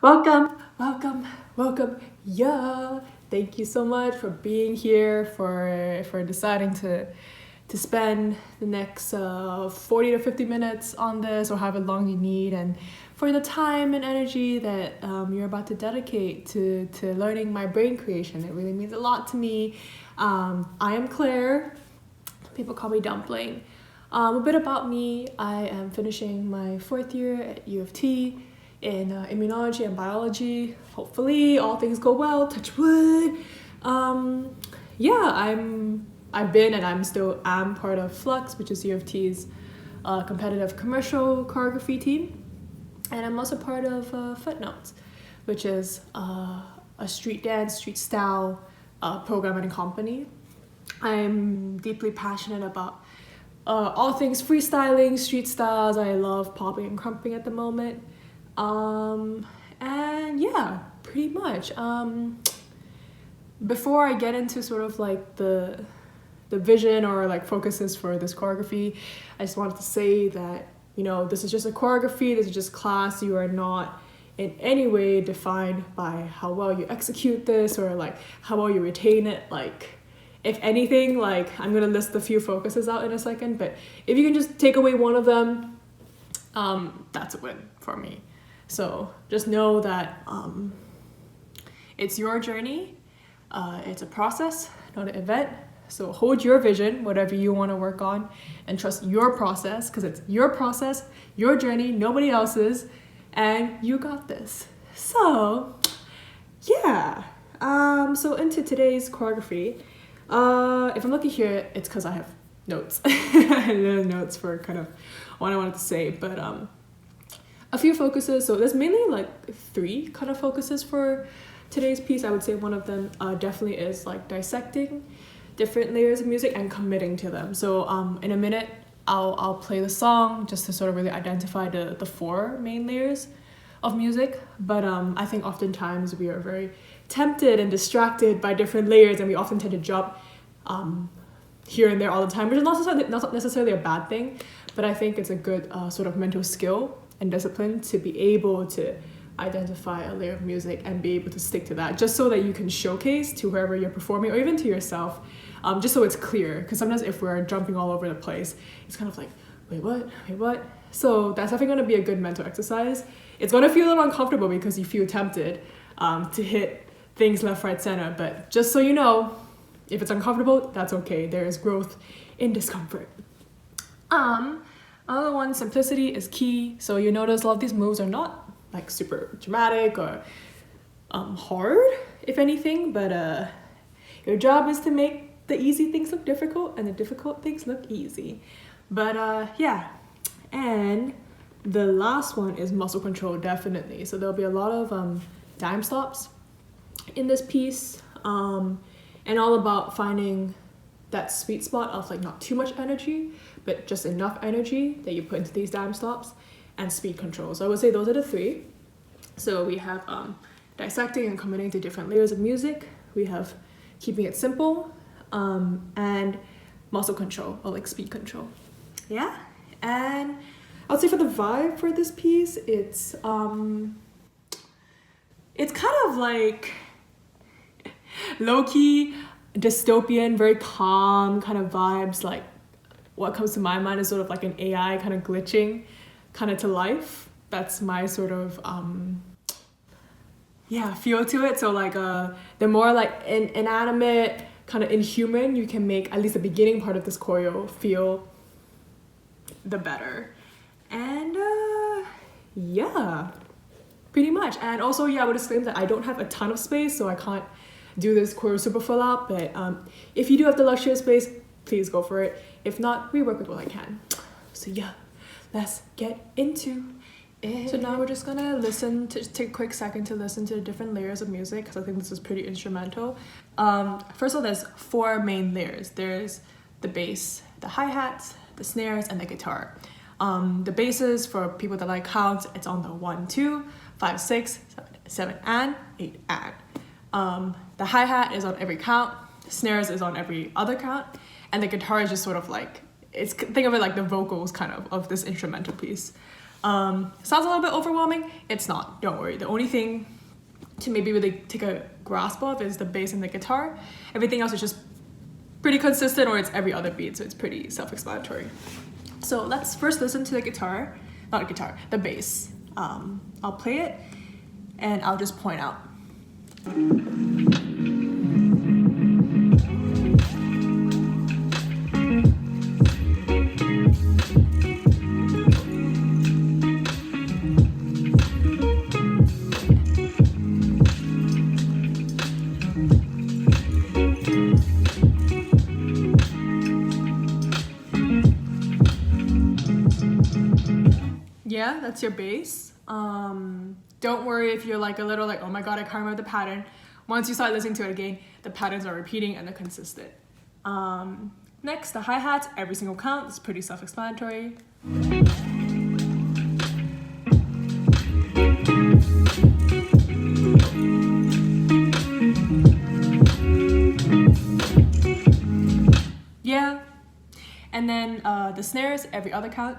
Welcome. Yeah. Thank you so much for being here, for deciding to spend the next 40 to 50 minutes on this, or however long you need, and for the time and energy that you're about to dedicate to learning my brain creation. It really means a lot to me. I am Claire. People call me Dumpling. A bit about me: I am finishing my 4th year at U of T in immunology and biology. Hopefully all things go well, touch wood. I've been and I'm still am part of Flux, which is U of T's competitive commercial choreography team. And I'm also part of Footnotes, which is a street dance, street style program and company. I'm deeply passionate about all things freestyling, street styles. I love popping and crumping at the moment. And yeah, pretty much. Before I get into sort of like the vision or like focuses for this choreography, I just wanted to say that, you know, this is just a choreography, this is just class. You are not in any way defined by how well you execute this or like how well you retain it. Like, if anything, like, I'm gonna list a few focuses out in a second, but if you can just take away one of them, that's a win for me. So just know that it's your journey. It's a process, not an event. So hold your vision, whatever you want to work on, and trust your process, because it's your process, your journey, nobody else's, and you got this. So yeah, so into today's choreography. If I'm looking here, it's because I have notes. I had notes for kind of what I wanted to say, but a few focuses. So there's mainly like 3 kind of focuses for today's piece. I would say one of them definitely is like dissecting different layers of music and committing to them. So in a minute, I'll play the song just to sort of really identify the 4 main layers of music. But I think oftentimes we are very tempted and distracted by different layers, and we often tend to jump here and there all the time, which is not necessarily a bad thing, but I think it's a good sort of mental skill and discipline to be able to identify a layer of music and be able to stick to that, just so that you can showcase to whoever you're performing or even to yourself, just so it's clear. Because sometimes if we're jumping all over the place, it's kind of like, wait, what? So that's definitely going to be a good mental exercise. It's going to feel a little uncomfortable because you feel tempted to hit things left, right, center, but just so you know, if it's uncomfortable, that's okay. There is growth in discomfort. Another one, simplicity is key. So you notice a lot of these moves are not like super dramatic or hard, if anything, but your job is to make the easy things look difficult and the difficult things look easy. But yeah, and the last one is muscle control, definitely. So there'll be a lot of dime stops in this piece, and all about finding that sweet spot of like not too much energy, but just enough energy that you put into these dime stops, and speed control. So I would say those are the 3. So we have dissecting and committing to different layers of music. We have keeping it simple, and muscle control, or like speed control. Yeah, and I would say for the vibe for this piece, it's kind of like low-key dystopian, very calm kind of vibes. Like, what comes to my mind is sort of like an AI kind of glitching kind of to life. That's my sort of feel to it. So like the more like inanimate, kind of inhuman you can make at least the beginning part of this choreo feel, the better. And yeah, pretty much. And also, I would disclaim that I don't have a ton of space, so I can't do this choreo super full out, but if you do have the luxury of space, please go for it. If not, we work with what I can. So yeah, let's get into it. So now we're just gonna take a quick second to listen to the different layers of music, because I think this is pretty instrumental. First of all, there's 4 main layers. There's the bass, the hi-hats, the snares, and the guitar. The basses, for people that like counts, it's on the 1, 2, 5, 6, 7, and 8, and. The hi-hat is on every count, the snares is on every other count, and the guitar is just sort of like, think of it like the vocals kind of this instrumental piece. Sounds a little bit overwhelming. It's not, don't worry. The only thing to maybe really take a grasp of is the bass and the guitar. Everything else is just pretty consistent, or it's every other beat, so it's pretty self-explanatory. So let's first listen to the guitar, not guitar, the bass. I'll play it and I'll just point out. Yeah, that's your bass. Don't worry if you're like a little like, oh my god, I can't remember the pattern. Once you start listening to it again, the patterns are repeating and they're consistent. Next, the hi-hats, every single count. It's pretty self-explanatory. Yeah. And then the snares, every other count.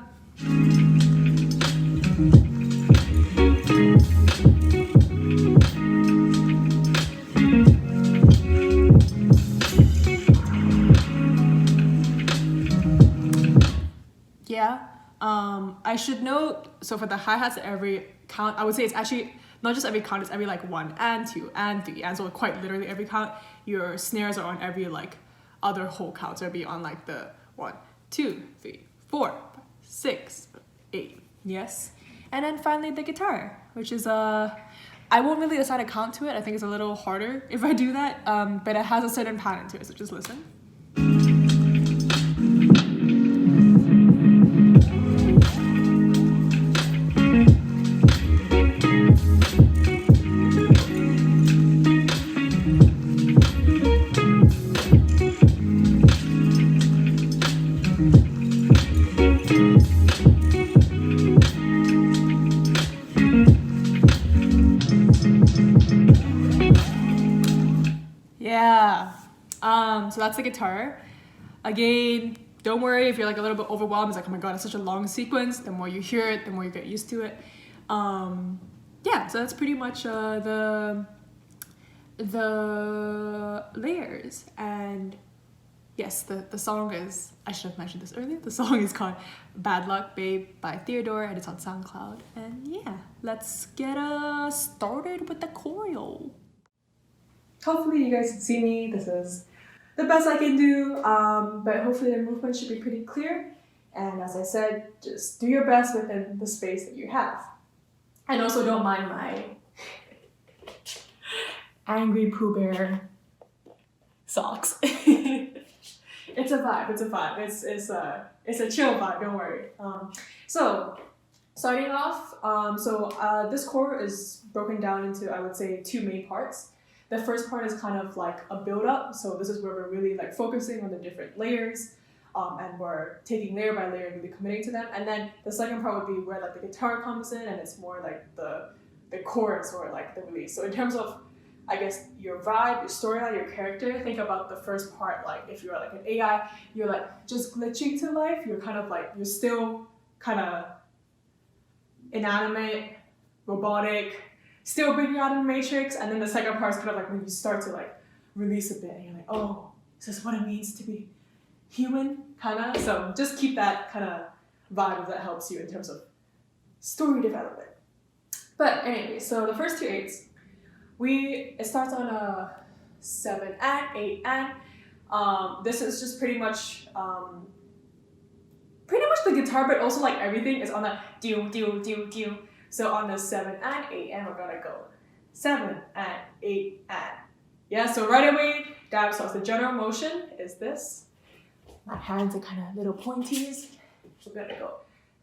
Yeah. I should note, so for the hi-hats, every count, I would say it's actually not just every count, it's every like 1 and 2 and 3, and so quite literally every count. Your snares are on every like other whole count, so it'll be on like the 1, 2, 3, 4, 5, 6, 8. Yes. And then finally the guitar, which is I won't really assign a count to it. I think it's a little harder if I do that, but it has a certain pattern to it, so just listen. Yeah, so that's the guitar. Again, don't worry if you're like a little bit overwhelmed. It's like, oh my god, it's such a long sequence. The more you hear it, the more you get used to it. Yeah, so that's pretty much the layers. And yes, the song is, I should have mentioned this earlier, the song is called Bad Luck Babe by Theodor, and it's on SoundCloud. And yeah, let's get started with the choreo. Hopefully you guys can see me. This is the best I can do, but hopefully the movement should be pretty clear. And as I said, just do your best within the space that you have. And also don't mind my angry Pooh Bear socks. It's a vibe, it's a chill vibe, don't worry. So starting off, this core is broken down into, I would say, 2 main parts. The first part is kind of like a build-up, so this is where we're really like focusing on the different layers, and we're taking layer by layer and really committing to them. And then the second part would be where like the guitar comes in, and it's more like the chorus or like the release. So in terms of, I guess, your vibe, your storyline, your character, think about the first part like if you're like an AI, you're like just glitching to life. You're kind of like, you're still kind of inanimate, robotic, still bringing out in the matrix. And then the second part is kind of like when you start to like release a bit and you're like, oh, is this what it means to be human, kind of? So just keep that kind of vibe if that helps you in terms of story development. But anyway, so the first 2 8s, it starts on a 7 and 8 and this is just pretty much the guitar, but also like everything is on a do do do do. So on the 7 and 8 and we're gonna go 7 and 8 and. Yeah, so right away, that starts. The general motion is this. My hands are kind of little pointies. So we're gonna go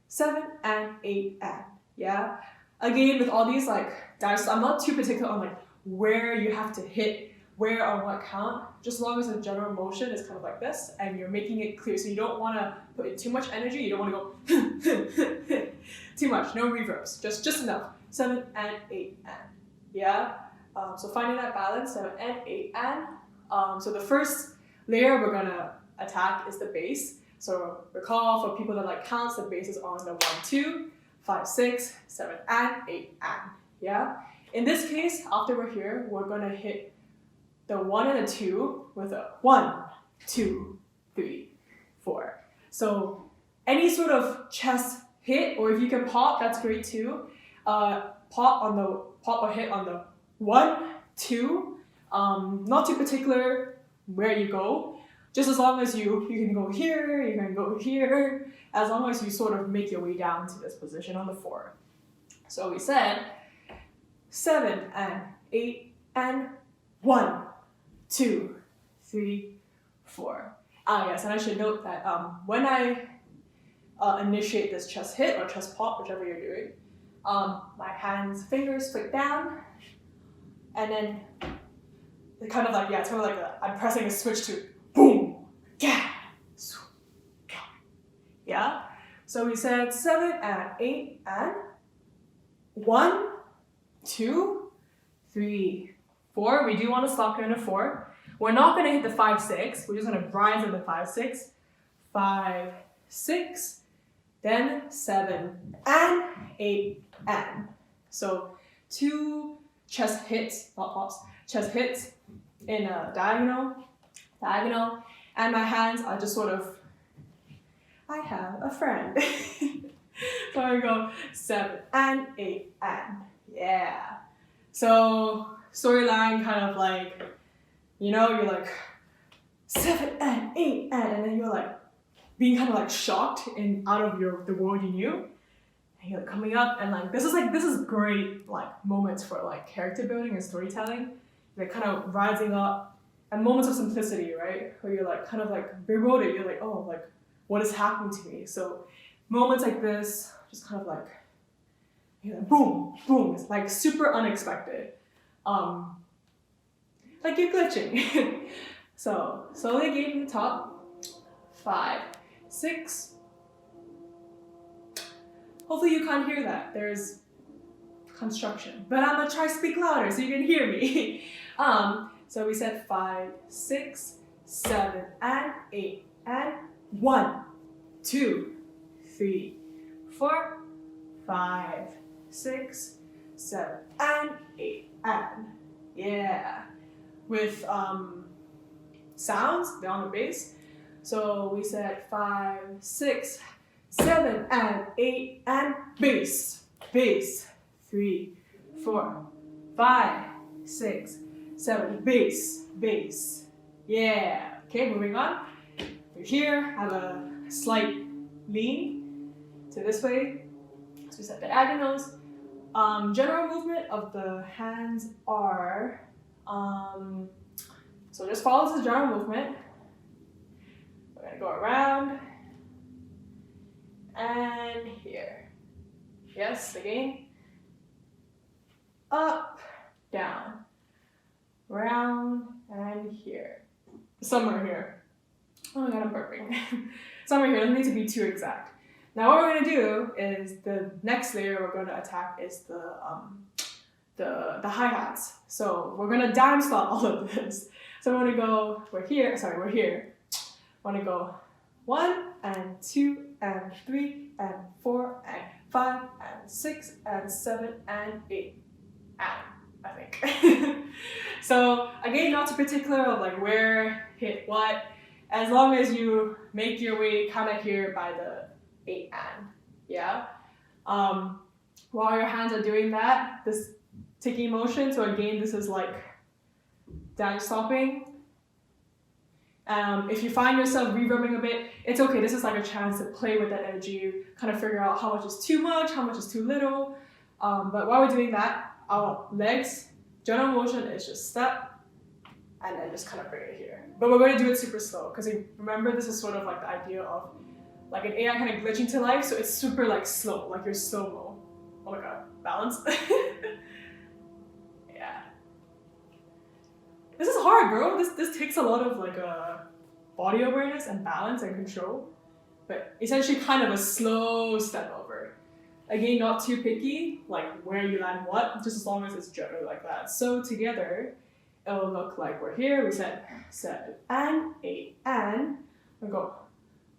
7 and 8 and. Yeah. Again, with all these like dives, I'm not too particular on like where you have to hit, where on what count, just as long as the general motion is kind of like this and you're making it clear. So you don't want to put in too much energy, you don't want to go too much, no reverbs, just enough. 7 and 8 and. Yeah? So finding that balance, 7 and 8 and. So the first layer we're gonna attack is the bass. So recall, for people that like counts, the bass is on the 1 2. 5, 6, 7, and 8, and. Yeah? In this case, after we're here, we're gonna hit the 1 and a 2 with a 1, 2, 3, 4. So any sort of chest hit, or if you can pop, that's great too. Pop or hit on the 1, 2. Not too particular where you go. Just as long as you can go here, you can go here, as long as you sort of make your way down to this position on the 4. So we said 7 and 8 and 1, 2, 3, 4. Yes, and I should note that when I initiate this chest hit or chest pop, whichever you're doing, my fingers flick down, and then it's kind of like, it's kind of like I'm pressing a switch to boom, yeah? So we said 7 and 8 and 1, 2, 3, 4. We do want to stop here in a 4. We're not going to hit the 5, 6. We're just going to rise in the 5, 6. 5, 6, then 7 and 8 and. So 2 chest hits, not pops, chest hits in a diagonal, and my hands are just sort of, I have a friend. So I go 7 and 8 and, yeah. So storyline kind of like, you're like 7 and 8 and then you're like being kind of like shocked and out of the world you knew. And you're like coming up and like this is great like moments for like character building and storytelling. Like kind of rising up and moments of simplicity, right? Where you're like kind of like bewildered. You're like, oh, like what is happening to me? So moments like this, just kind of like, boom, boom. It's like super unexpected. Like you're glitching. So slowly again from the top. 5, 6. Hopefully you can't hear that. There's construction. But I'm gonna try to speak louder so you can hear me. So we said 5, 6, 7, and 8, and 1, 2, 3, 4, 5, 6, 7, and 8, and. Yeah. With sounds, they're on the bass. So we said 5, 6, 7, and 8, and bass. 3, 4, 5, 6, 7, bass. Yeah. Okay, moving on. We're here, have a slight lean to this way. So we set diagonals. General movement of the hands are, so just follows the general movement. We're gonna go around and here. Yes, again. Up, down, round, and here. Somewhere here. Oh my god, I'm burping. Somewhere here, doesn't need to be too exact. Now what we're gonna do is the next layer we're gonna attack is the hi-hats. So we're gonna dime slot all of this. So we're gonna go, we're here. We're gonna go 1 and 2 and 3 and 4 and 5 and 6 and 7 and 8. I think. So again, not too particular of like where hit what, as long as you make your way kind of here by the 8 and, yeah. While your hands are doing that, this ticking motion. So again, this is like down stopping. If you find yourself reverbing a bit, it's okay. This is like a chance to play with that energy, kind of figure out how much is too much, how much is too little. But while we're doing that, our legs, general motion is just step, and then just kind of bring it here. But we're going to do it super slow, because remember this is sort of like the idea of like an AI kind of glitching to life, so it's super like slow, like you're slow-mo. Oh my god, balance. Yeah. This is hard, bro. This takes a lot of like body awareness and balance and control, but essentially kind of a slow step over. Again, not too picky, like where you land what, just as long as it's generally like that. So together, it will look like we're here. We said 7 and 8 and we go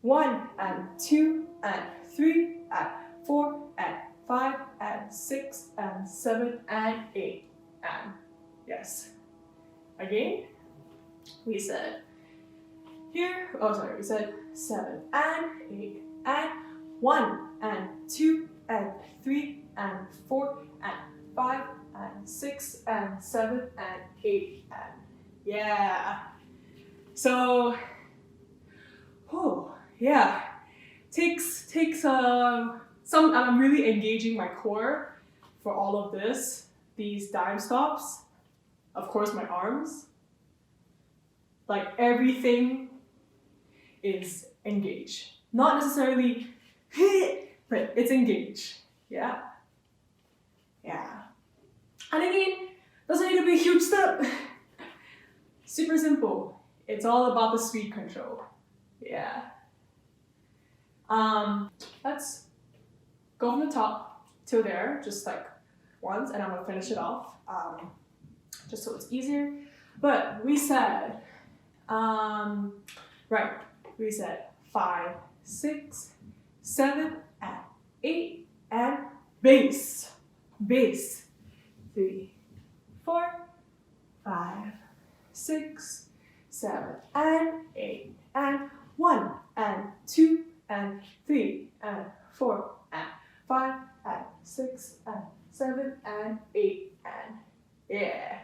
1 and 2 and 3 and 4 and 5 and 6 and 7 and 8 and yes. Again, we said here, oh sorry, we said 7 and 8 and 1 and 2 and 3 and 4 and 5 and 6 and 7 and 8 and yeah. So, oh yeah, takes some. I'm really engaging my core for all of this. These dime stops, of course, my arms. Like everything is engaged. Not necessarily hit, but it's engaged. Yeah. Yeah. And again, doesn't need to be a huge step. Super simple. It's all about the speed control. Yeah. Let's go from the top to there, just like once, and I'm gonna finish it off, just so it's easier. But we said, right, we said 5, 6, 7, and 8, and bass. Bass. 3, 4, 5, 6, 7, and 8, and 1, and 2, and 3, and 4, and 5, and 6, and 7, and 8, and yeah.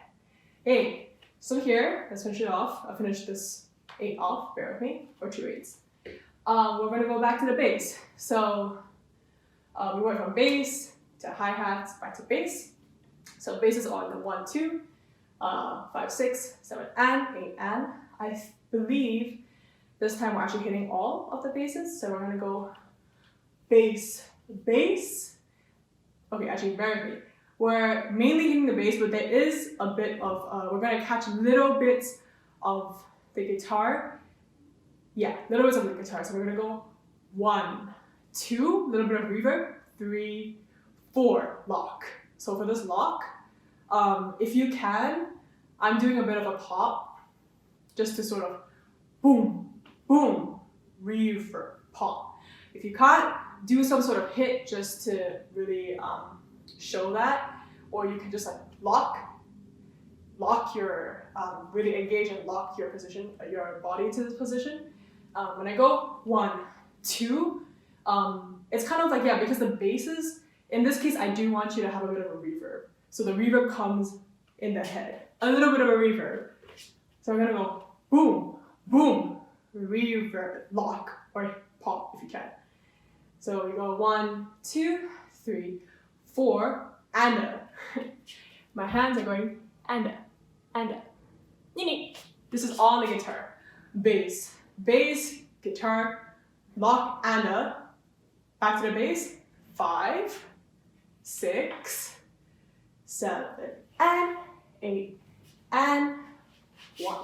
8. So here, let's finish it off. I'll finish this 8 off, bear with me, or 2 8s. We're gonna go back to the bass. So we went from bass to hi-hats, back to bass. So bass is on the 1, 2, 5, 6, 7, and 8, and I believe this time we're actually hitting all of the basses. So we're gonna go bass, bass. Okay, actually, bear with me. We're mainly hitting the bass, but there is a bit of, we're gonna catch little bits of the guitar. Yeah, little bits of the guitar. So we're gonna go 1, 2, little bit of reverb, 3, 4, lock. So for this lock, if you can, I'm doing a bit of a pop, just to sort of boom, boom, reverb, pop. If you can't, do some sort of hit just to really show that, or you can just like lock your, really engage and lock your position, your body to this position. When I go 1, 2, it's kind of like, yeah, because the basses, in this case, I do want you to have a bit of a reverb. So the reverb comes in the head, a little bit of a reverb. So I'm gonna go boom, boom, reverb, lock, or pop if you can. So we go 1, 2, 3, 4, and a. My hands are going and a, and a. This is all the guitar. Bass, bass, guitar, lock, and a. Back to the bass. 5, 6, 7, and 8, and 1.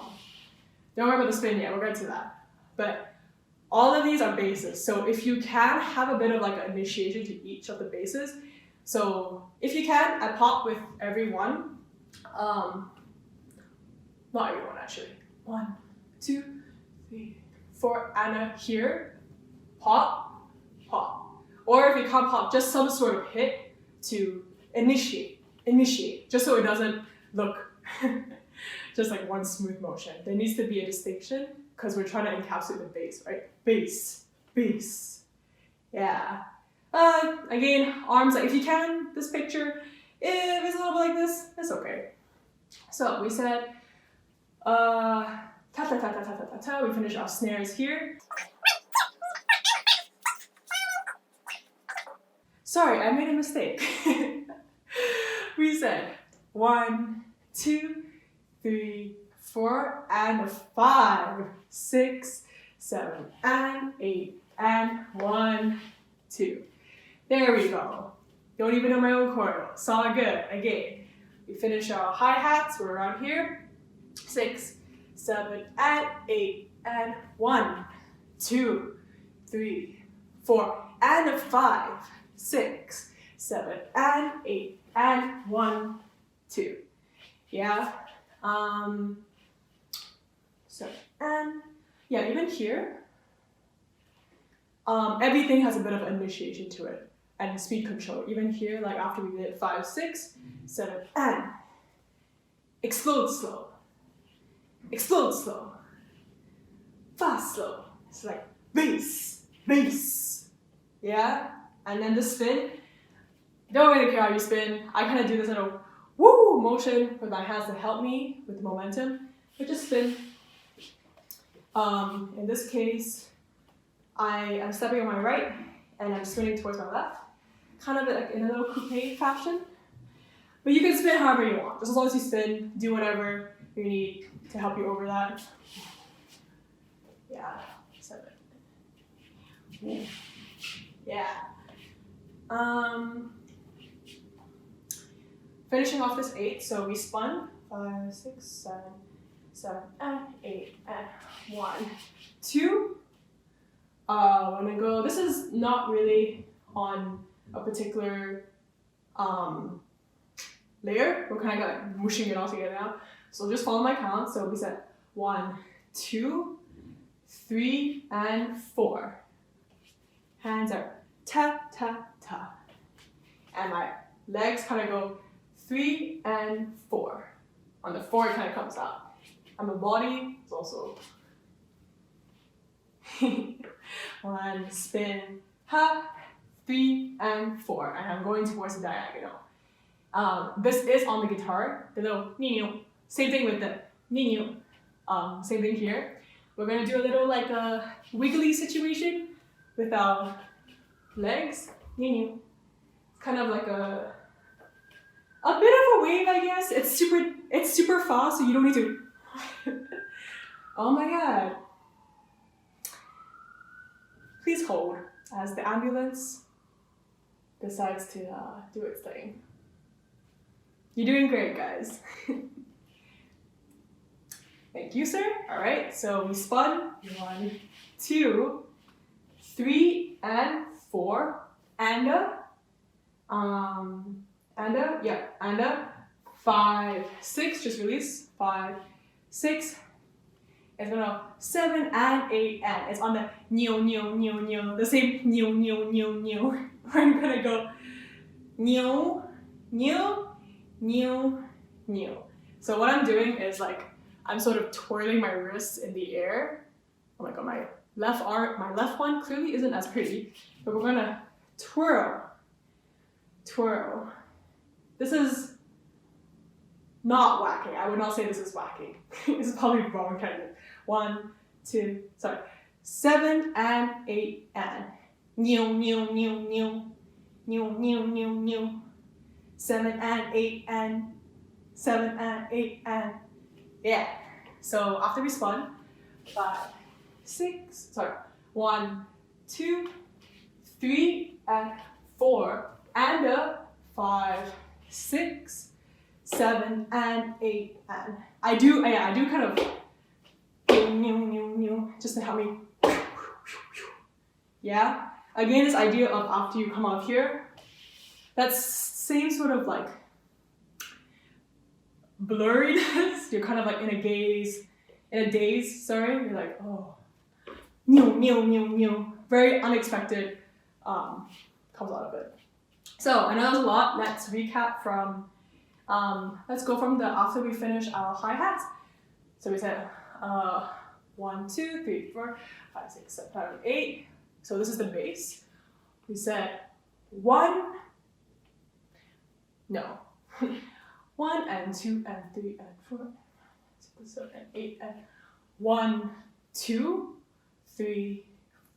Don't worry about the spin yet, we'll get to that. But all of these are basses. So if you can, have a bit of like an initiation to each of the basses. So if you can, I pop with every one. Not every one actually. 1, 2, 3, 4, and a here. Pop, pop. Or if you can't pop, just some sort of hit to initiate, just so it doesn't look just like one smooth motion. There needs to be a distinction because we're trying to encapsulate the bass, right? Bass, bass. Yeah. Again, arms, like if you can, this picture, if it's a little bit like this, it's okay. So we said, ta ta ta ta ta ta ta ta. We finish our snares here. Sorry, I made a mistake. We said 1, 2, 3, 4, and 5, 6, 7, and 8, and 1, 2. There we go. Don't even know my own choreo. It's all good. Again, we finish our hi-hats. We're around here. 6, 7, and 8, and 1, 2, 3, 4, and 5, 6, 7, and 8, and 1, 2. Yeah. So, and yeah, even here, everything has a bit of initiation to it. and speed control. Even here, like after we did 5, 6, 7, and explode slow, fast slow. It's like bass, yeah. And then the spin. Don't really care how you spin. I kind of do this little woo motion with my hands to help me with the momentum, but just spin. In this case, I am stepping on my right and I'm spinning towards my left, kind of like in a little coupe fashion. But you can spin however you want, just as long as you spin, do whatever you need to help you over that. Yeah, 7. Yeah. Finishing off this 8, so we spun 5, 6, 7, 7, and 8, and 1, 2. When I go, this is not really on a particular layer. We're kind of like mushing it all together now. So just follow my count. So we said 1, 2, 3, and 4. Hands are tap, tap, tap. And my legs kind of go 3 and 4. On the 4, it kind of comes out. And my body is also 1, spin, ha, 3 and 4. And I'm going towards the diagonal. This is on the guitar, the little nino. Same thing with the nino. Same thing here. We're gonna do a little like a wiggly situation with our legs. Nino. Kind of like a bit of a wave, I guess. It's super fast, so you don't need to. Oh my god. Please hold as the ambulance decides to do its thing. You're doing great, guys. Thank you, sir. All right, so we spun 1, 2, 3, and 4, and and 5, 6. Just release 5, 6. It's gonna 7 and 8 and it's on the neo, the same neo. I'm gonna go neo. So what I'm doing is like I'm sort of twirling my wrists in the air. Oh my god, my left arm, my left one clearly isn't as pretty, but we're gonna twirl. This is not whacking. I would not say this is whacking. This is probably wrong kind of. 1, 2, 7 and 8 and neo. 7 and 8 and 7 and 8 and yeah. So after we spun, 5, 6, 1, 2, 3 and 4 and 5, 6, 7 and 8 and I do kind of just to help me. Yeah. Again, this idea of after you come out here, that same sort of like blurriness. You're kind of like in a daze. Sorry. You're like, oh, very unexpected comes out of it. So I know that was a lot. Let's recap from. Let's go from the after we finish our hi-hats. So we said 1, 2, 3, 4, 5, 6, 7, 8. So this is the bass. We said 1 and 2 and 3 and 4 and 6 and 8 and 1, 2, 3,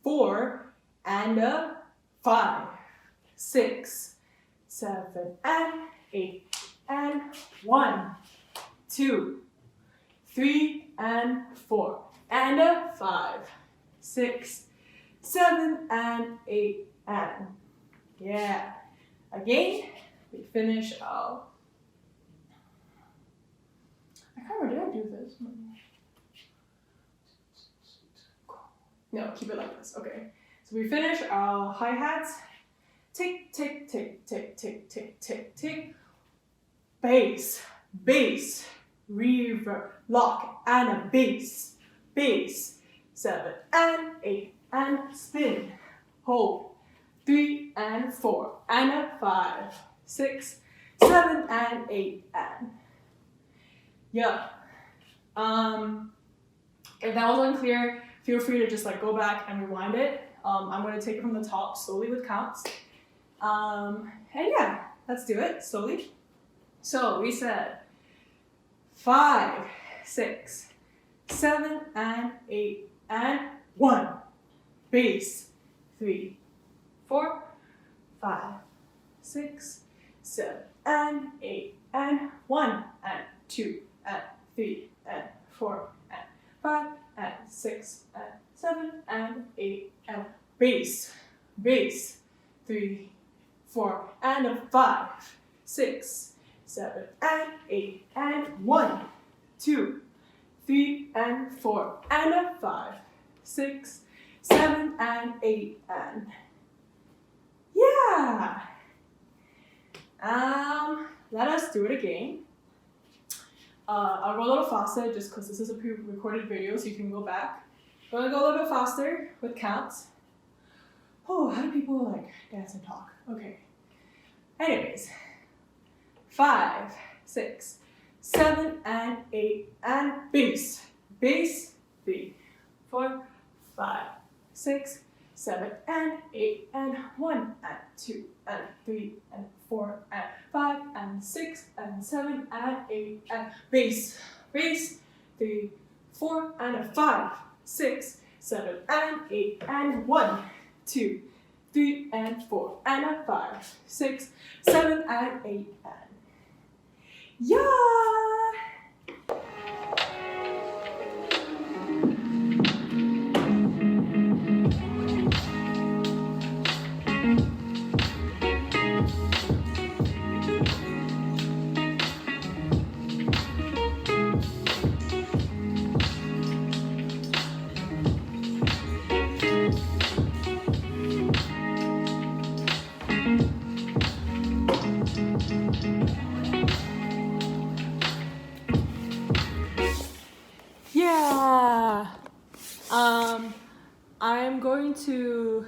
4 and 5, 6, 7 and 8 and 1, 2, 3 and 4 and 5, 6, 7 and 8 and yeah. Again, we finish our. I can't remember, did I do this? No, keep it like this. Okay. So we finish our hi-hats. Tick, tick, tick, tick, tick, tick, tick, tick. Bass, reverb, lock, and a bass, 7 and 8 and spin, hold, 3 and 4 and a 5, 6, 7 and 8 and yeah. If that was unclear, feel free to just like go back and rewind it. I'm going to take it from the top slowly with counts. And yeah, let's do it slowly. So we said 5, 6, 7 and 8 and 1. Bass. 3, 4, 5, 6, 7 and 8 and 1 and 2 and 3 and 4 and 5 and 6 and 7 and 8 and bass. Bass. 3, 4 and a 5, 6, 7 and 8 and 1, 2, 3 and 4 and a 5, 6, 7 and 8 and yeah. Let us do it again. I'll go a little faster just because this is a pre-recorded video, so you can go back. I'm gonna go a little bit faster with counts. Oh, how do people like dance and talk? Okay. Anyways, 5, 6, 7 and 8 and bass. Bass. 3, 4, 5, 6, 7 and 8 and 1 and 2 and 3 and 4 and 5 and 6 and 7 and 8 and bass. Bass. 3, 4 and a 5, 6, 7 and 8 and 1, 2, 3 and 4 and a 5, 6, 7 and 8 and yeah. Yeah. I'm going to,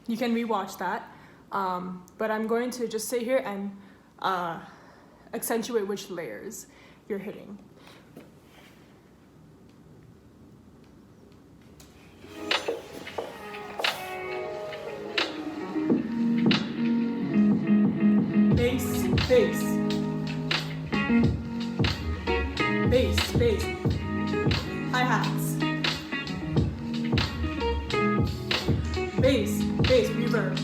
you can rewatch that, but I'm going to just sit here and accentuate which layers you're hitting. Bass, bass. Bass, bass. Hi-hats. Bass, bass, reverb.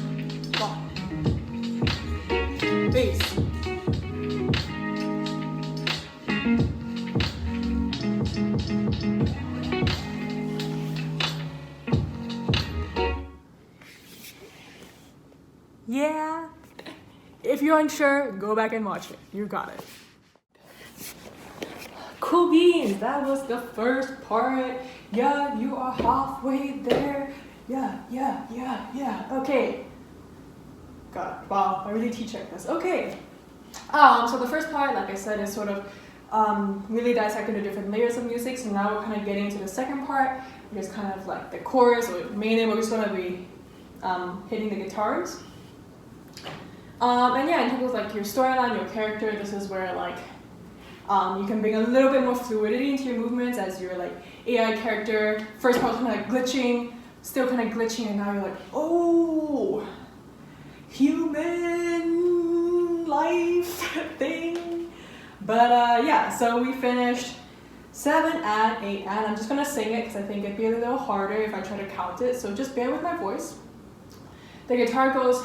Bop. Bass. Yeah. If you're unsure, go back and watch it. You got it. Cool beans, that was the first part. Yeah, you are halfway there. Yeah. Okay. God, wow, I really teach-checked this. Okay. So the first part, like I said, is sort of really dissecting the different layers of music. So now we're kind of getting to the second part, which is kind of like the chorus, or mainly we're just going to be hitting the guitars. And yeah, in terms of like your storyline, your character, this is where like you can bring a little bit more fluidity into your movements as your like AI character. First part was kind of like glitching, still kind of glitching, and now you're like, oh, human life thing. But yeah, so we finished 7 and 8 and I'm just gonna sing it because I think it'd be a little harder if I try to count it. So just bear with my voice. The guitar goes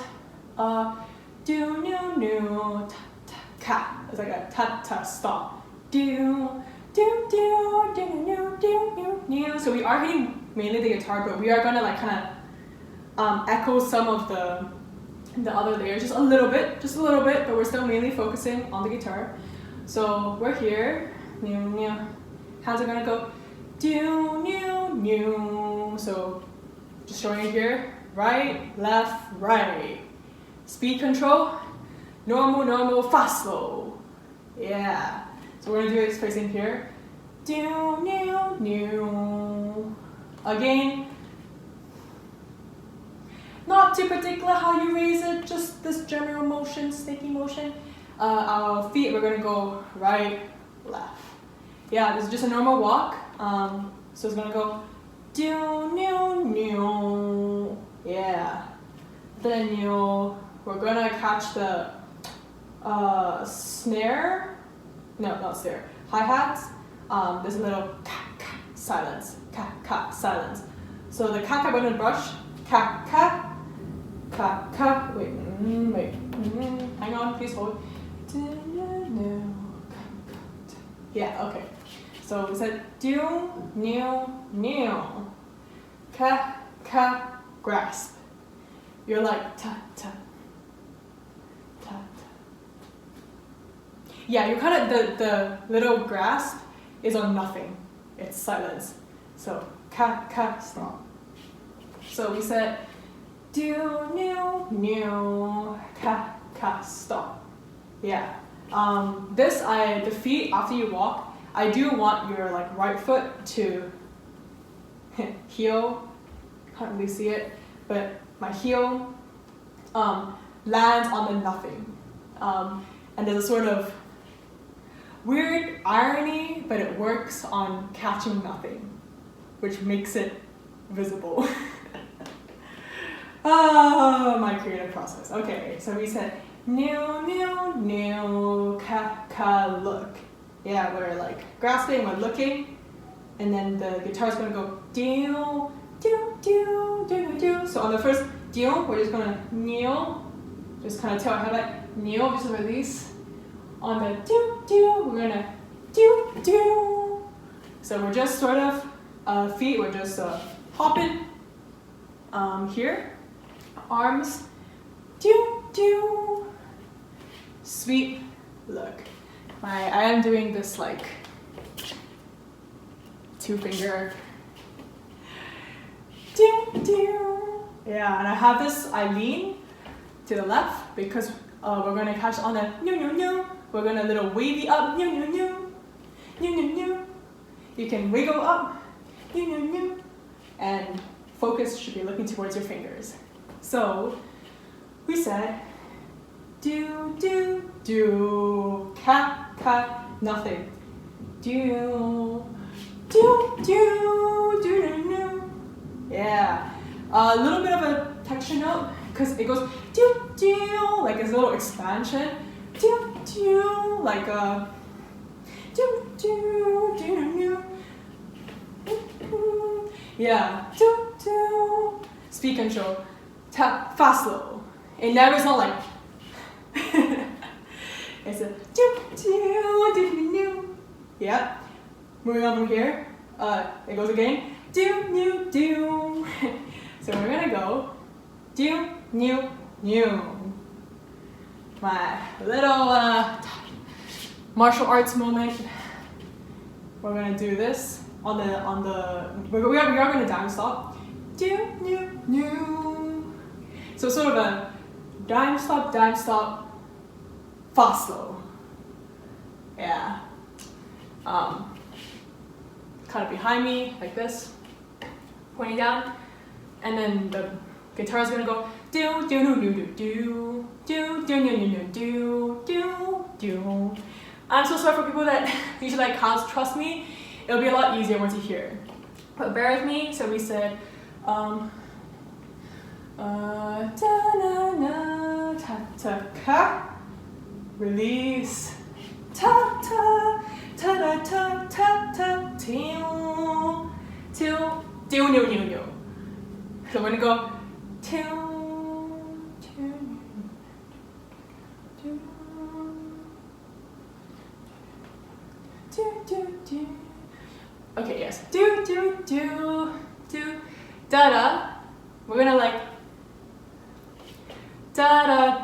do nu nu ta ta ka. It's like a ta ta stop. Do do do do nu do nu nu. So we are hitting mainly the guitar, but we are gonna like kind of echo some of the other layers just a little bit, but we're still mainly focusing on the guitar. So we're here. Nu nu. Hands are gonna go do nu nu. So just showing it here. Right, left, right. Speed control, normal, fast, slow. Yeah. So we're gonna do it facing here. Do, new. Again. not too particular how you raise it, just this general motion, snaky motion. Our feet, we're gonna go right, left. Yeah, this is just a normal walk. So it's gonna go do, new, new. Yeah. Then we're gonna catch the snare. No, not snare. Hi-hats. There's a little silence. Silence. So the ka button brush. Ka. Wait. Hang on, please hold. Yeah, okay. So we said do, new. Ka, grasp. You're like ta. Yeah, you kind of, the little grasp is on nothing. It's silence. So ka, stop. So we said do, new, ka, stop. Yeah. The feet, after you walk, I do want your like right foot to heel, can't really see it, but my heel lands on the nothing. And there's a sort of weird irony, but it works on catching nothing, which makes it visible. Oh, my creative process. Okay, so we said new, ka, look. Yeah, we're like grasping, we're looking, and then the guitar's gonna go do. So on the first do, we're just gonna kneel, just kind of tell our head like kneel, just release. On the do, we're gonna do. So we're just sort of feet, we're just hopping here, arms, do. Sweep, look. I am doing this like 2-finger do. Yeah, and I have this, I lean to the left because we're gonna catch on the new. We're gonna little wavy up, new. You can wiggle up, new. And focus should be looking towards your fingers. So we said do, ka, nothing. Do. Yeah. A little bit of a texture note because it goes do, like it's a little expansion. Do, like a do. Yeah. Do. Speed control. Tap fast slow. It never is not like it's a do. Yeah. Moving on from here. It goes again. Do. So we're gonna go do, new. My little martial arts moment. We're gonna do this on the. We are gonna dime stop. Do, new. So sort of a dime stop, fast slow. Yeah. Kind of behind me, like this, pointing down, and then the guitar is gonna go do. I'm so sorry for people that usually like can't trust me. It'll be a lot easier once you hear. But bear with me. So we said ta release ta new. So we're gonna go Okay, yes. Do. Da. We're gonna like da.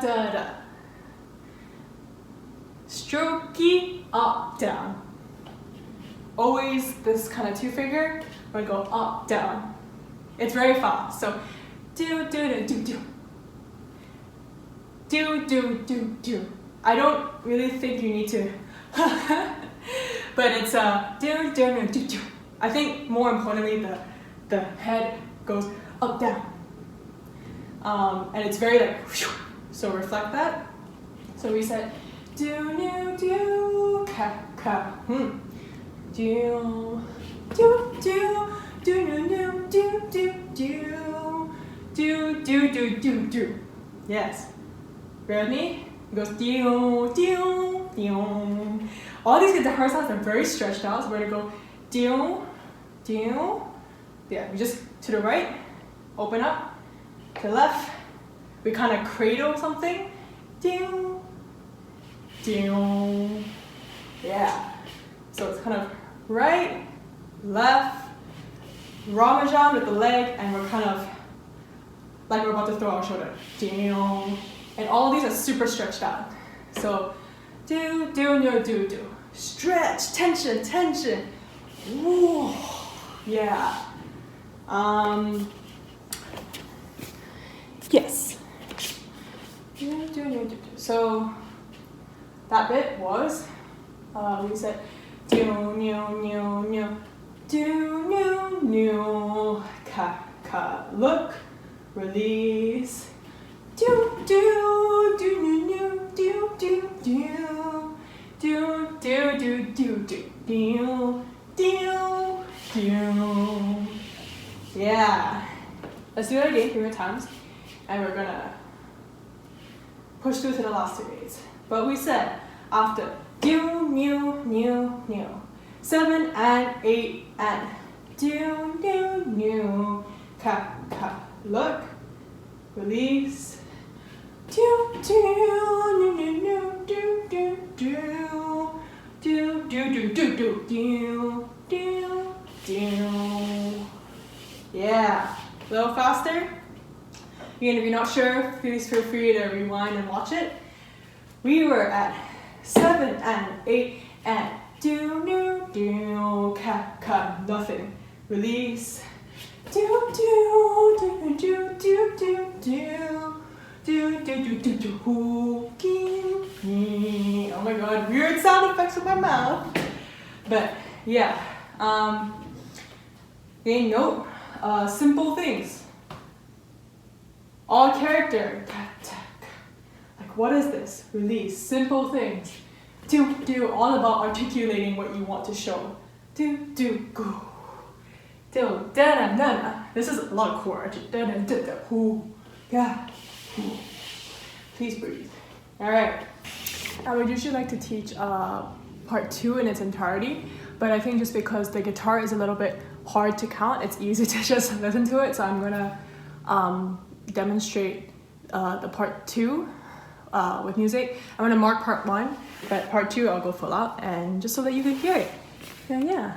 Strokey up, down. Always this kind of 2-finger. We're gonna go up, down. It's very fast. So do. Do. I don't really think you need to but it's do. I think more importantly the head goes up, down. And it's very like, so reflect that. So we said, do, new, do, ka, ka, do, do, do, do, no, no, do, do, do, do, do, do, do, do. Yes. Bear with me. It goes, do, do, do. All these guitar sounds are very stretched out, so we're gonna go, do, do. Yeah, we just to the right, open up, to the left. We kind of cradle something. Do, do. Yeah. So it's kind of right, left, Ramajan with the leg, and we're kind of like we're about to throw our shoulder. Do. And all of these are super stretched out. So do, do, no, do, do. Stretch, tension, tension. Woo. Yeah. Yes. Do, do, no, do, do. So that bit was, we said, do, no, no, no. Do, no, no. Ka, ka, look, release. Do, do, do, no, do, do, do. Do, do, do, do, do, do, do, do. Yeah. Let's do it again 3 more times. And we're gonna push through to the last 2 beats. But we said after do, new, new, new. 7 and 8 and do, new, new. Ka, ka, look, release. Do, do, no, no, no, do, do, do, do, do, do, do, do, do, do, do. Yeah, a little faster. Again, if you're not sure, please feel free to rewind and watch it. We were at 7 and 8 and do, do, do, ka, ka, nothing. Release. Do, do, do, do, do, do, do. Do, do, do, do, do, oh my god, weird sound effects with my mouth. But yeah, they note simple things. All character, like what is this? Release, simple things. Do, all about articulating what you want to show. Do, go. Do, da, da, da, da. This is a lot of core. Da, da, da, da, who, yeah. Please breathe. All right. I would usually like to teach part 2 in its entirety, but I think just because the guitar is a little bit hard to count, it's easy to just listen to it. So I'm gonna demonstrate the part 2 with music. I'm gonna mark part 1, but part 2 I'll go full out, and just so that you can hear it. Yeah.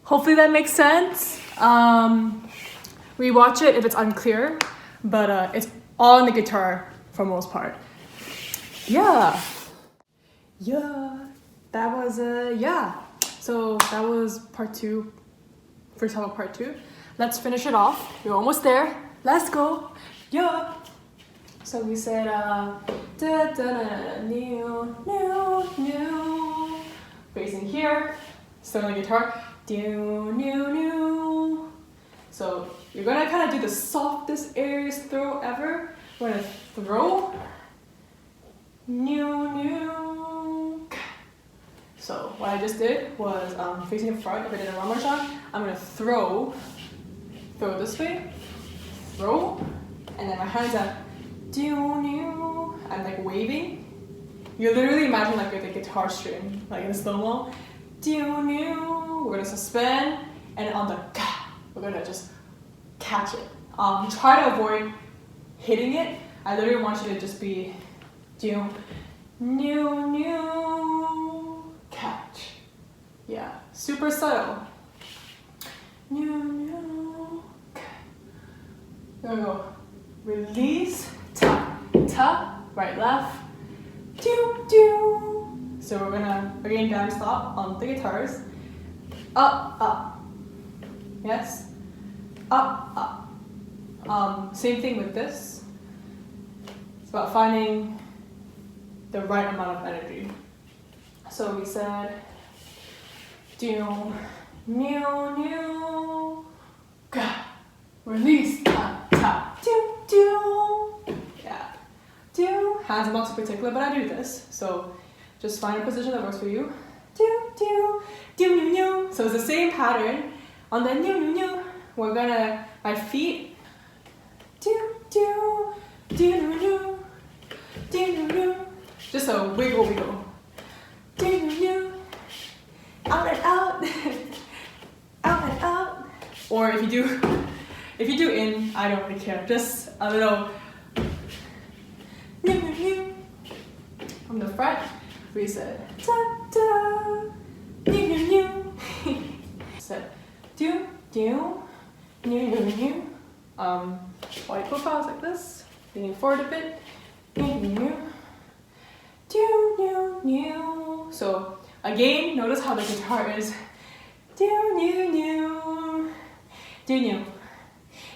Hopefully that makes sense. Rewatch it if it's unclear, but it's all on the guitar for the most part. Yeah, that was yeah. So that was part 2, first half of part 2. Let's finish it off. We're almost there. Let's go. Yeah. So we said da da da new new new. Facing here, still on the guitar. Do, new, new. So you're gonna kind of do the softest areas throw ever. We're gonna throw, new, new. So what I just did was facing in front. If I did a Ramajan, I'm gonna throw this way, throw, and then my hands are do, new. I'm like waving. You literally imagine like with a guitar string, like in slow-mo. Do, new. We're gonna suspend, and on the ka, we're gonna just catch it. Try to avoid hitting it. I literally want you to just be do, new, new, catch. Yeah, super subtle. New, new, catch. There we go. Release, ta, ta, right, left, do, do. So we're gonna, again, down stop on the guitars. Up, up. Yes. Up, up. Same thing with this. It's about finding the right amount of energy. So we said, do, new, new, ga, release, ta, ta, do, do. Yeah, do. Hands are not so particular, but I do this. So just find a position that works for you. Do, do, do, new, new. So it's the same pattern. On the new, new, new, we're gonna, my feet, do, do, do, new, new, do, new, new. Just a wiggle, wiggle. Do, new, new, out and out, out and out. Or if you do in, I don't really care. Just a little new, new, new. From the front, we said, ta, ta, new, new, new. Said, do, do, new, new, new. Body profiles like this, leaning forward a bit, new, new, new, do, new, new. So again, notice how the guitar is, do, new, new, do, new,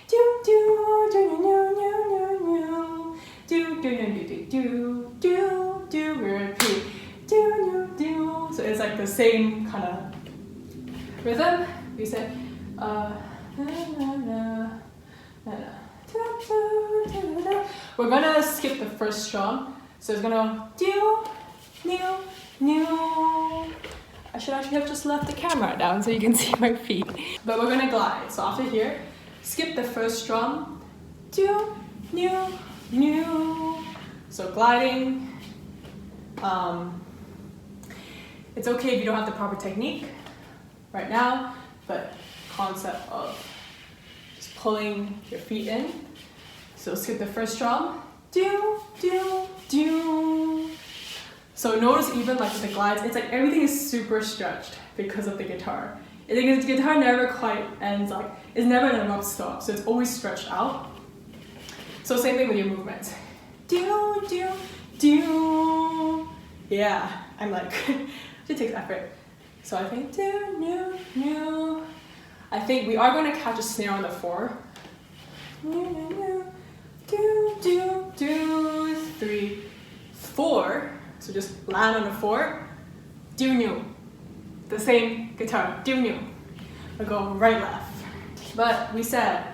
do, do, do, new, new, new, new, do, do, new, do, do, do, do, repeat, do, new, do. So it's like the same kind of rhythm. We said, na, na, na, na, na. We're gonna skip the first strum, so it's gonna do, new, new. I should actually have just left the camera down so you can see my feet. But we're gonna glide. So after here, skip the first strum, do, new, new. So gliding. It's okay if you don't have the proper technique right now, but concept of just pulling your feet in. So skip the first strum, do, do, do. So notice even like with the glides, it's like everything is super stretched because of the guitar. I think the guitar never quite ends, like it's never an abrupt stop, so it's always stretched out. So same thing with your movements. Do, do, do. Yeah, I'm like, it takes effort. So I think do, new, new. I think we are going to catch a snare on the 4. New, new, new. Do, do, do, 3, 4. So just land on the 4. Do, new. The same guitar. Do, new. We'll go right, left. But we said,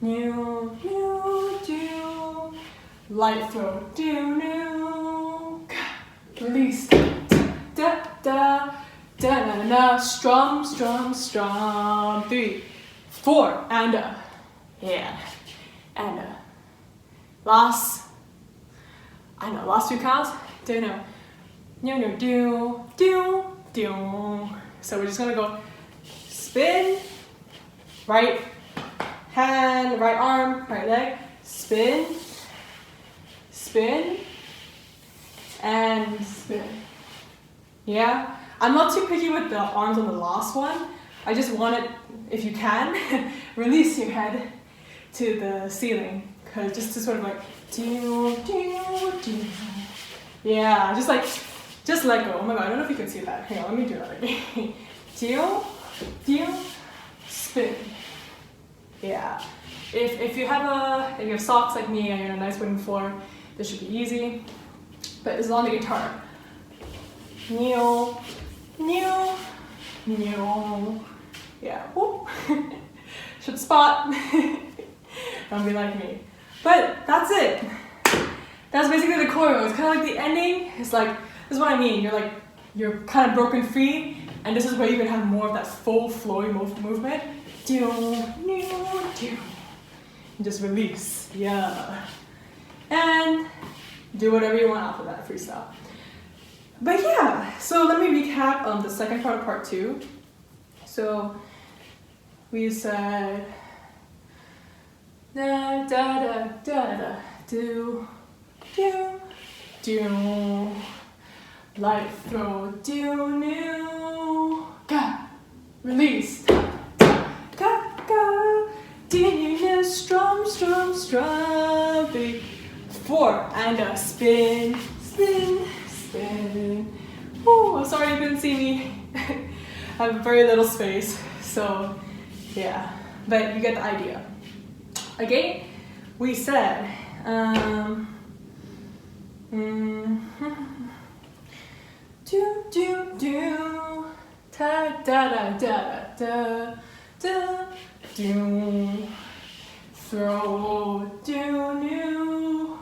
new, new, do. Light throw. Do, new. Release. Da, da, da, na, na, na. Strum, strum, strum. 3, 4, and yeah, and last 2 counts. Do, no, no, no, do, do, do. So we're just gonna go spin, right hand, right arm, right leg, spin, spin, and spin. Yeah, I'm not too picky with the arms on the last one. I just want it, if you can, release your head to the ceiling, cause just to sort of like do, do, do. Yeah, just let go. Oh my god, I don't know if you can see that. Hang on, let me do that again. Do, do, spin. Yeah. If you have socks like me and you're on a nice wooden floor, this should be easy. But it's on the guitar. Kneel, kneel, kneel. Yeah. Whoop. Should spot. Don't be like me. But that's it. That's basically the choreo. It's kind of like the ending. It's like, this is what I mean. You're kind of broken free, and this is where you can have more of that full flowy movement. Do, do. And just release. Yeah. And do whatever you want after that, freestyle. But yeah, so let me recap the second part of part 2. So we said da da da da da, do, do, do. Light throw, do, new, ga, release, ta, ta, ga, ga, do, strum, strum, strum, big, 4, and a spin, spin, spin. Woo, I'm sorry you couldn't see me. I have very little space, so yeah, but you get the idea. Again, we said, do, do, do, ta, da, da, da, da, da, do, throw, do, new,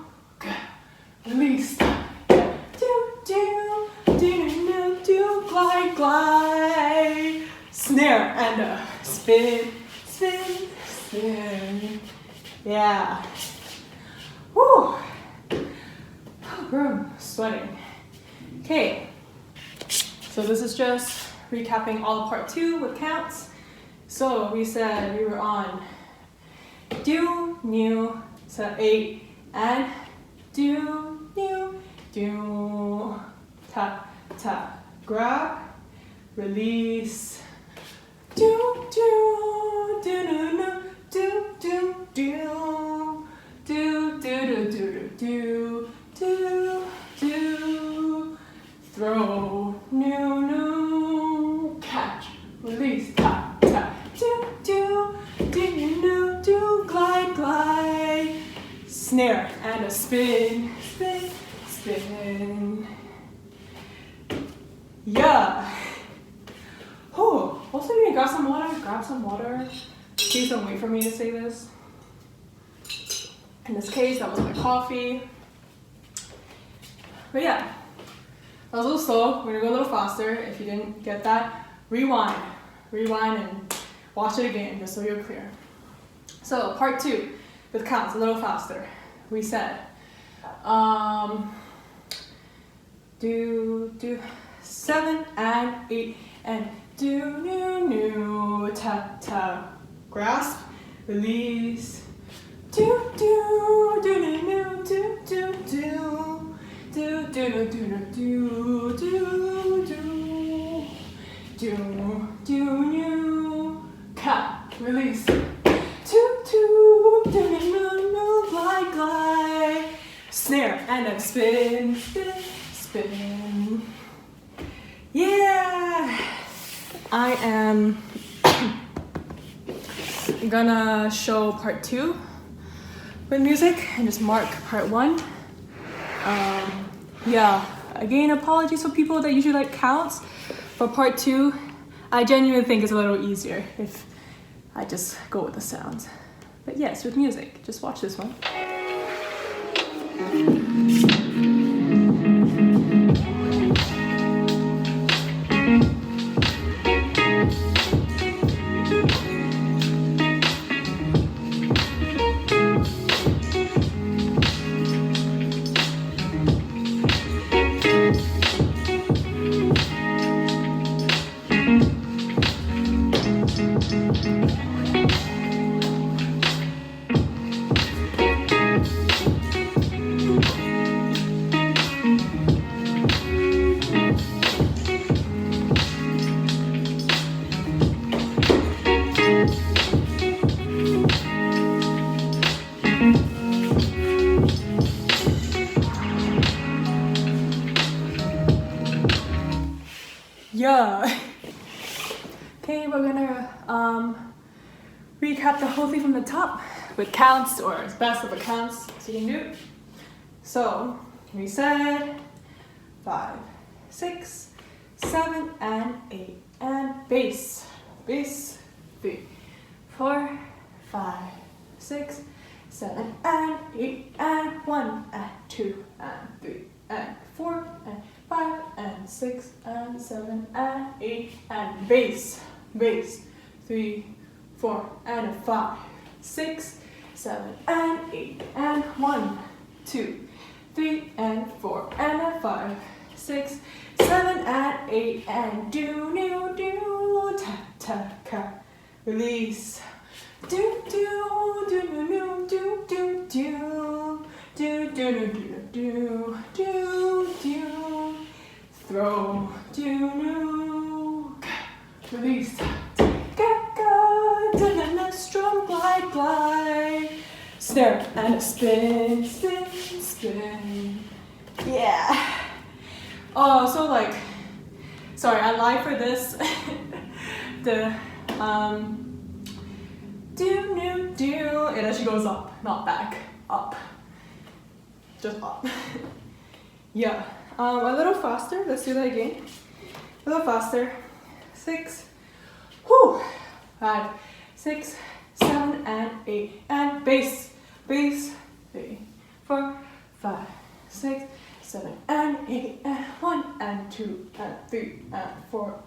release, do, do, do, do, glide, glide, snare, and a spin, spin, spin. Yeah. Woo. I'm sweating. Okay. So this is just recapping all of part 2 with counts. So we said we were on do, new, to 8, and do, new, do, ta, ta, grab, release, do, do, do, do, do, do, do, do, do, do, do, do, do, do, throw, new, new, catch, release, ta, ta, do, do, do, do, glide, glide, snare, and a spin, spin, spin. Yeah. Oh, also need to grab some water. Please don't wait for me to say this. In this case, that was my coffee. But yeah, that was a little slow. We're gonna go a little faster. If you didn't get that, rewind and watch it again just so you're clear. So part 2 with counts a little faster. We said, do 7 and 8 and do, new, ta, ta, grasp, release, do, do, do, do, do, do, do, do, do, do, do, do, do, do, do, new, cut, release, do, do, do, do, glide, glide, snare, and then spin, spin, spin. Yeah, I am gonna show part 2 with music and just mark part 1. Yeah, again, apologies for people that usually like counts. For part 2, I genuinely think it's a little easier if I just go with the sounds. But yes, with music, just watch this one. Yeah. Okay, we're gonna recap the whole thing from the top with counts, or as best of the counts as you can do. So we said 5, 6, 7, and 8, and bass, 3, 4, 5, 6, 7, and 8, and 1, and 2, and 3, and 4, and 5, and 6, and 7, and 8, and bass, 3, 4, and a 5, 6, 7, and 8, and 1, 2, 3, and 4, and a 5, 6, 7, and 8, and ta ta ka, release, do, do, do, do, do, do, do, do, throw, do, do, release, strum, glide, glide, snare, and a spin, spin, spin. Yeah. Oh, so like, sorry, I lied for this. The do, do, do, and then she goes up, not back, up, just up. Yeah, a little faster. Let's do that again. A little faster. 6, whoo, 5, 6, 7, and 8, and bass, bass, 3, 4, 5, 6, 7, and 8, and 1, and 2, and 3, and 4,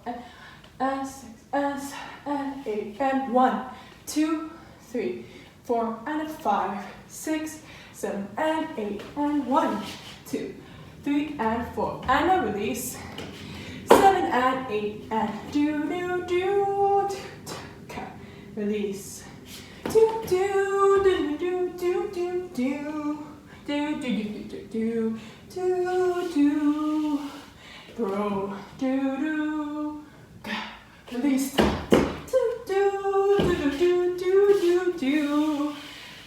and 6, and 8, and 1, 2, 3, 4, and 5, 6, 7, and 8, and 1, 2, 3, and 4, and a release. 7 and 8, and do, do, do, do, do, release. Do, do, do, do, do, do, do, do, do, do, do, do, do, throw, do, do, release. Do, do, do, do, do, do, do,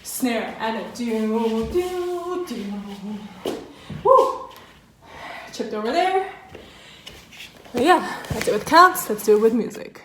snare, and a do, do, do. Woo! Chipped over there. But yeah, that's it with counts. Let's do it with music.